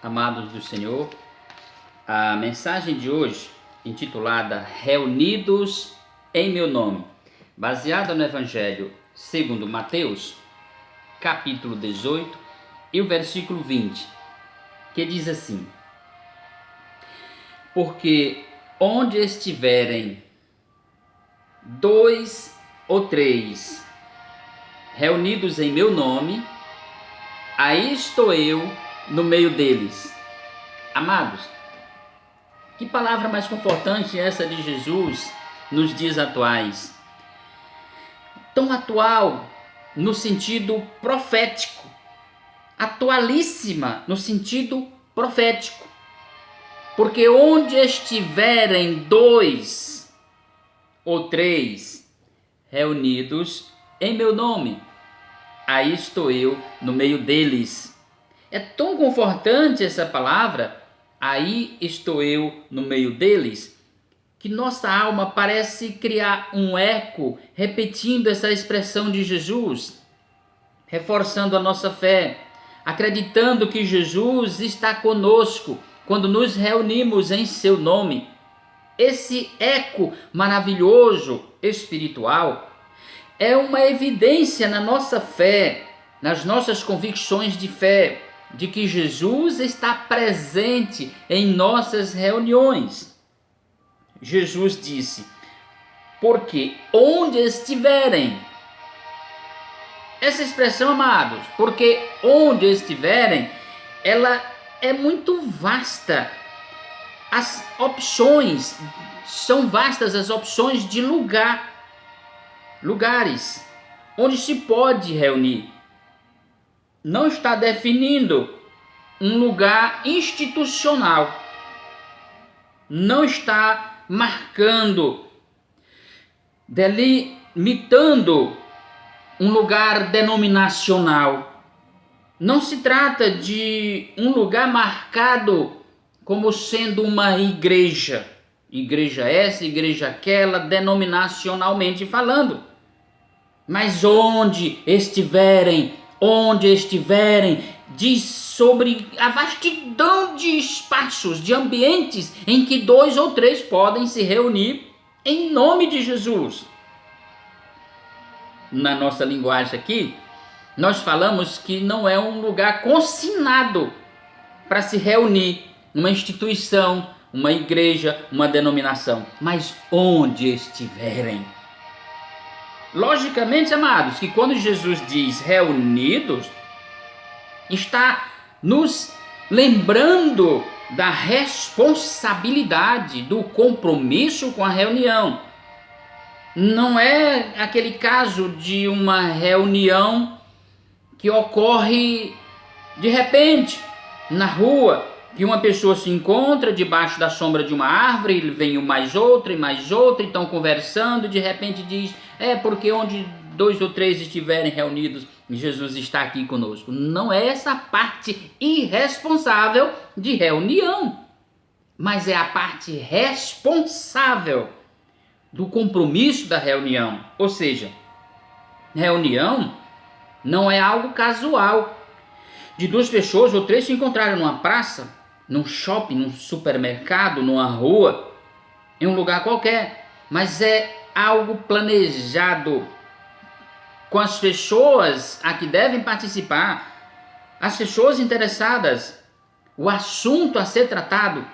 Amados do Senhor, a mensagem de hoje, intitulada Reunidos em Meu Nome, baseada no Evangelho segundo Mateus, capítulo 18 e o versículo 20, que diz assim: Porque onde estiverem 2 ou 3 reunidos em meu nome, aí estou eu no meio deles. Amados, que palavra mais confortante essa de Jesus nos dias atuais. Tão atual no sentido profético, atualíssima no sentido profético. Porque onde estiverem 2 ou 3 reunidos em meu nome, aí estou eu no meio deles. É tão confortante essa palavra, aí estou eu no meio deles, que nossa alma parece criar um eco repetindo essa expressão de Jesus, reforçando a nossa fé, acreditando que Jesus está conosco quando nos reunimos em seu nome. Esse eco maravilhoso espiritual é uma evidência na nossa fé, nas nossas convicções de fé, de que Jesus está presente em nossas reuniões. Jesus disse: porque onde estiverem. Essa expressão, amados, porque onde estiverem, ela é muito vasta. As opções, são vastas as opções de lugares onde se pode reunir. Não está definindo um lugar institucional, não está marcando, delimitando um lugar denominacional. Não se trata de um lugar marcado como sendo uma igreja essa, igreja aquela, denominacionalmente falando. Mas onde estiverem, diz sobre a vastidão de espaços, de ambientes em que 2 ou 3 podem se reunir em nome de Jesus. Na nossa linguagem aqui, nós falamos que não é um lugar consignado para se reunir, uma instituição, uma igreja, uma denominação, mas onde estiverem. Logicamente, amados, que quando Jesus diz reunidos, está nos lembrando da responsabilidade, do compromisso com a reunião. Não é aquele caso de uma reunião que ocorre de repente na rua, que uma pessoa se encontra debaixo da sombra de uma árvore, e vem mais outra, e estão conversando, e de repente diz: porque onde 2 ou 3 estiverem reunidos, Jesus está aqui conosco. Não é essa parte irresponsável de reunião, mas é a parte responsável do compromisso da reunião. Ou seja, reunião não é algo casual, de 2 pessoas ou 3 se encontrarem numa praça, num shopping, num supermercado, numa rua, em um lugar qualquer, mas é algo planejado, com as pessoas a que devem participar, as pessoas interessadas, o assunto a ser tratado,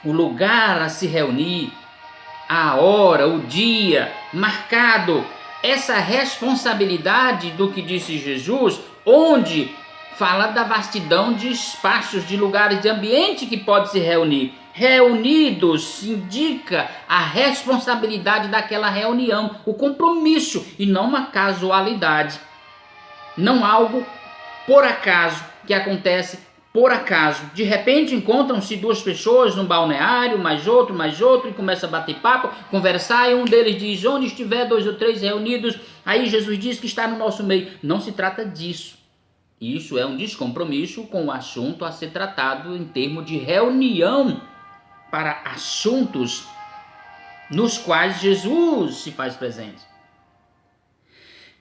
o lugar a se reunir, a hora, o dia marcado. Essa responsabilidade do que disse Jesus, onde fala da vastidão de espaços, de lugares, de ambiente que pode se reunir. Reunidos indica a responsabilidade daquela reunião, o compromisso, e não uma casualidade. Não algo por acaso, que acontece por acaso. De repente encontram-se 2 pessoas num balneário, mais outro, e começa a bater papo, conversar, e um deles diz: onde estiver 2 ou 3 reunidos, aí Jesus diz que está no nosso meio. Não se trata disso. Isso é um descompromisso com o assunto a ser tratado em termos de reunião para assuntos nos quais Jesus se faz presente.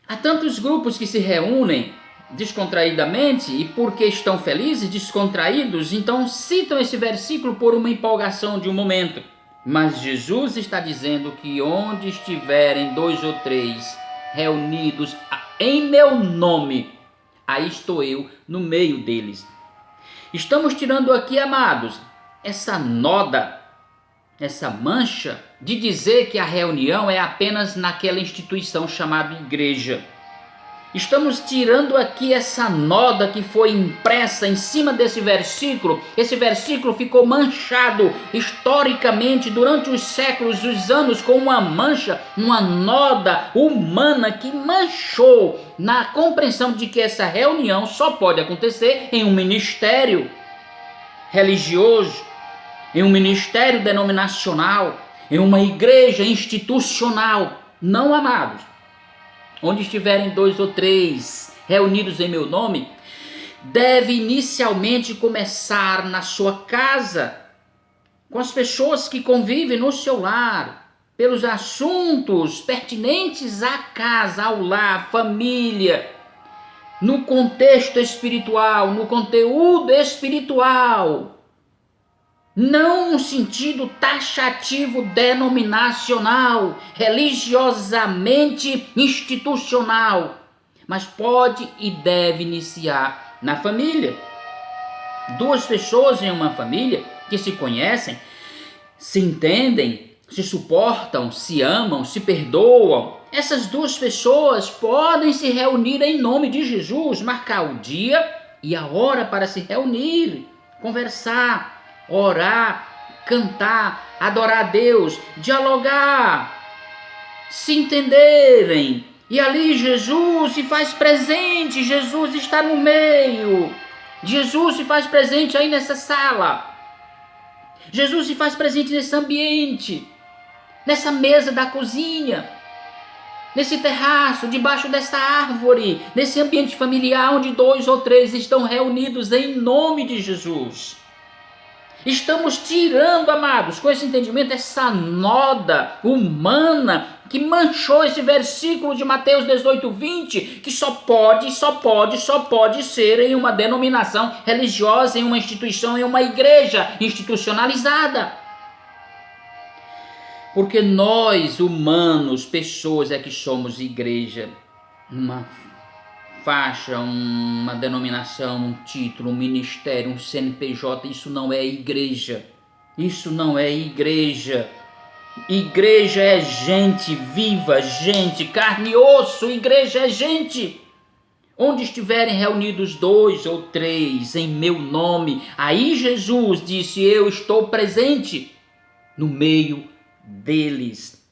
Há tantos grupos que se reúnem descontraídamente, e porque estão felizes, descontraídos, então citam esse versículo por uma empolgação de um momento. Mas Jesus está dizendo que onde estiverem 2 ou 3 reunidos em meu nome, aí estou eu no meio deles. Estamos tirando aqui, amados, essa noda, essa mancha de dizer que a reunião é apenas naquela instituição chamada igreja. Estamos tirando aqui essa noda que foi impressa em cima desse versículo. Esse versículo ficou manchado historicamente durante os séculos, os anos, com uma mancha, uma noda humana que manchou na compreensão de que essa reunião só pode acontecer em um ministério religioso, em um ministério denominacional, em uma igreja institucional. Não, amados. Onde estiverem 2 ou 3 reunidos em meu nome, deve inicialmente começar na sua casa, com as pessoas que convivem no seu lar, pelos assuntos pertinentes à casa, ao lar, à família, no contexto espiritual, no conteúdo espiritual. Não no sentido taxativo denominacional, religiosamente institucional, mas pode e deve iniciar na família. 2 pessoas em uma família que se conhecem, se entendem, se suportam, se amam, se perdoam. Essas 2 pessoas podem se reunir em nome de Jesus, marcar o dia e a hora para se reunir, conversar, orar, cantar, adorar a Deus, dialogar, se entenderem. E ali Jesus se faz presente, Jesus está no meio. Jesus se faz presente aí nessa sala. Jesus se faz presente nesse ambiente, nessa mesa da cozinha, nesse terraço, debaixo dessa árvore, nesse ambiente familiar onde 2 ou 3 estão reunidos em nome de Jesus. Estamos tirando, amados, com esse entendimento, essa noda humana que manchou esse versículo de Mateus 18:20, que só pode ser em uma denominação religiosa, em uma instituição, em uma igreja institucionalizada. Porque nós, humanos, pessoas, é que somos igreja. Uma faixa, uma denominação, um título, um ministério, um CNPJ, isso não é igreja. Isso não é igreja. Igreja é gente viva, gente, carne e osso. Igreja é gente. Onde estiverem reunidos 2 ou 3 em meu nome, aí Jesus disse: eu estou presente no meio deles.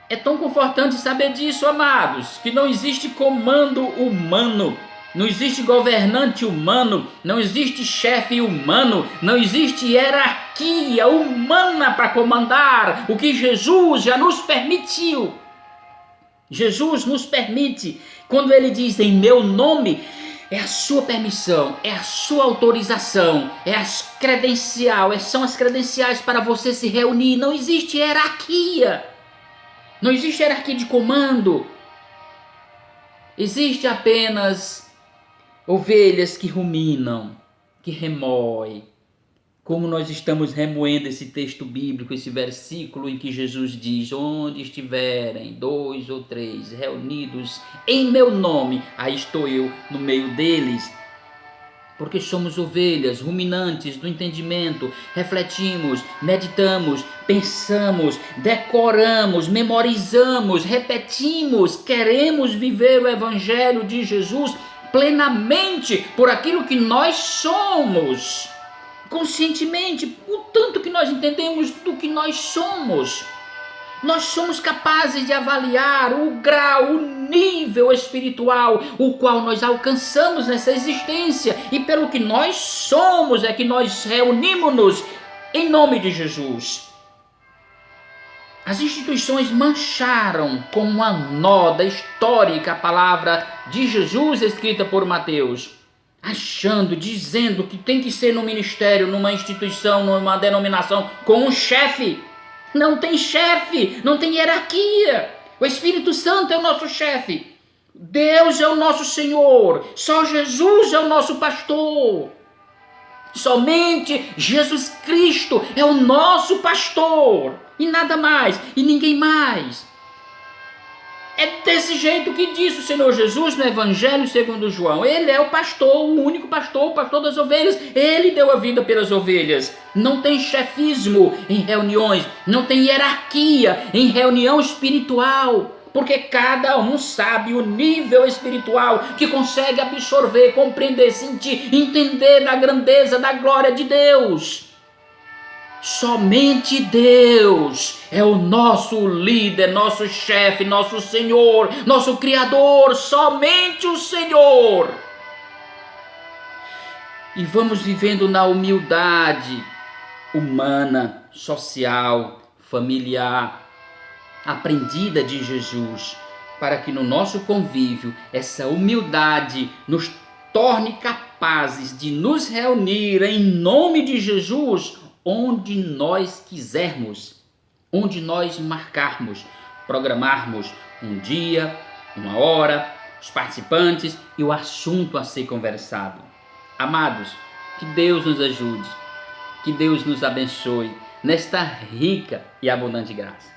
É tão confortante saber disso, amados, que não existe comando humano, não existe governante humano, não existe chefe humano, não existe hierarquia humana para comandar o que Jesus já nos permitiu. Jesus nos permite, quando ele diz em meu nome, é a sua permissão, é a sua autorização, são as credenciais para você se reunir. Não existe hierarquia. Não existe hierarquia de comando. Existe apenas ovelhas que ruminam, que remoem. Como nós estamos remoendo esse texto bíblico, esse versículo em que Jesus diz: onde estiverem 2 ou 3 reunidos em meu nome, aí estou eu no meio deles. Porque somos ovelhas ruminantes do entendimento, refletimos, meditamos, pensamos, decoramos, memorizamos, repetimos, queremos viver o Evangelho de Jesus plenamente por aquilo que nós somos, conscientemente, o tanto que nós entendemos do que nós somos. Nós somos capazes de avaliar o grau, o nível espiritual, o qual nós alcançamos nessa existência. E pelo que nós somos é que nós reunimos-nos em nome de Jesus. As instituições mancharam com uma noda histórica a palavra de Jesus escrita por Mateus, dizendo que tem que ser no ministério, numa instituição, numa denominação, com um chefe. Não tem chefe, não tem hierarquia. O Espírito Santo é o nosso chefe. Deus é o nosso Senhor, só Jesus é o nosso pastor. Somente Jesus Cristo é o nosso pastor, e nada mais, e ninguém mais. É desse jeito que disse o Senhor Jesus no Evangelho segundo João. Ele é o pastor, o único pastor, o pastor das ovelhas. Ele deu a vida pelas ovelhas. Não tem chefismo em reuniões, não tem hierarquia em reunião espiritual. Porque cada um sabe o nível espiritual que consegue absorver, compreender, sentir, entender da grandeza, da glória de Deus. Somente Deus é o nosso líder, nosso chefe, nosso Senhor, nosso Criador, somente o Senhor. E vamos vivendo na humildade humana, social, familiar, aprendida de Jesus, para que no nosso convívio essa humildade nos torne capazes de nos reunir em nome de Jesus onde nós quisermos, onde nós marcarmos, programarmos um dia, uma hora, os participantes e o assunto a ser conversado. Amados, que Deus nos ajude, que Deus nos abençoe nesta rica e abundante graça.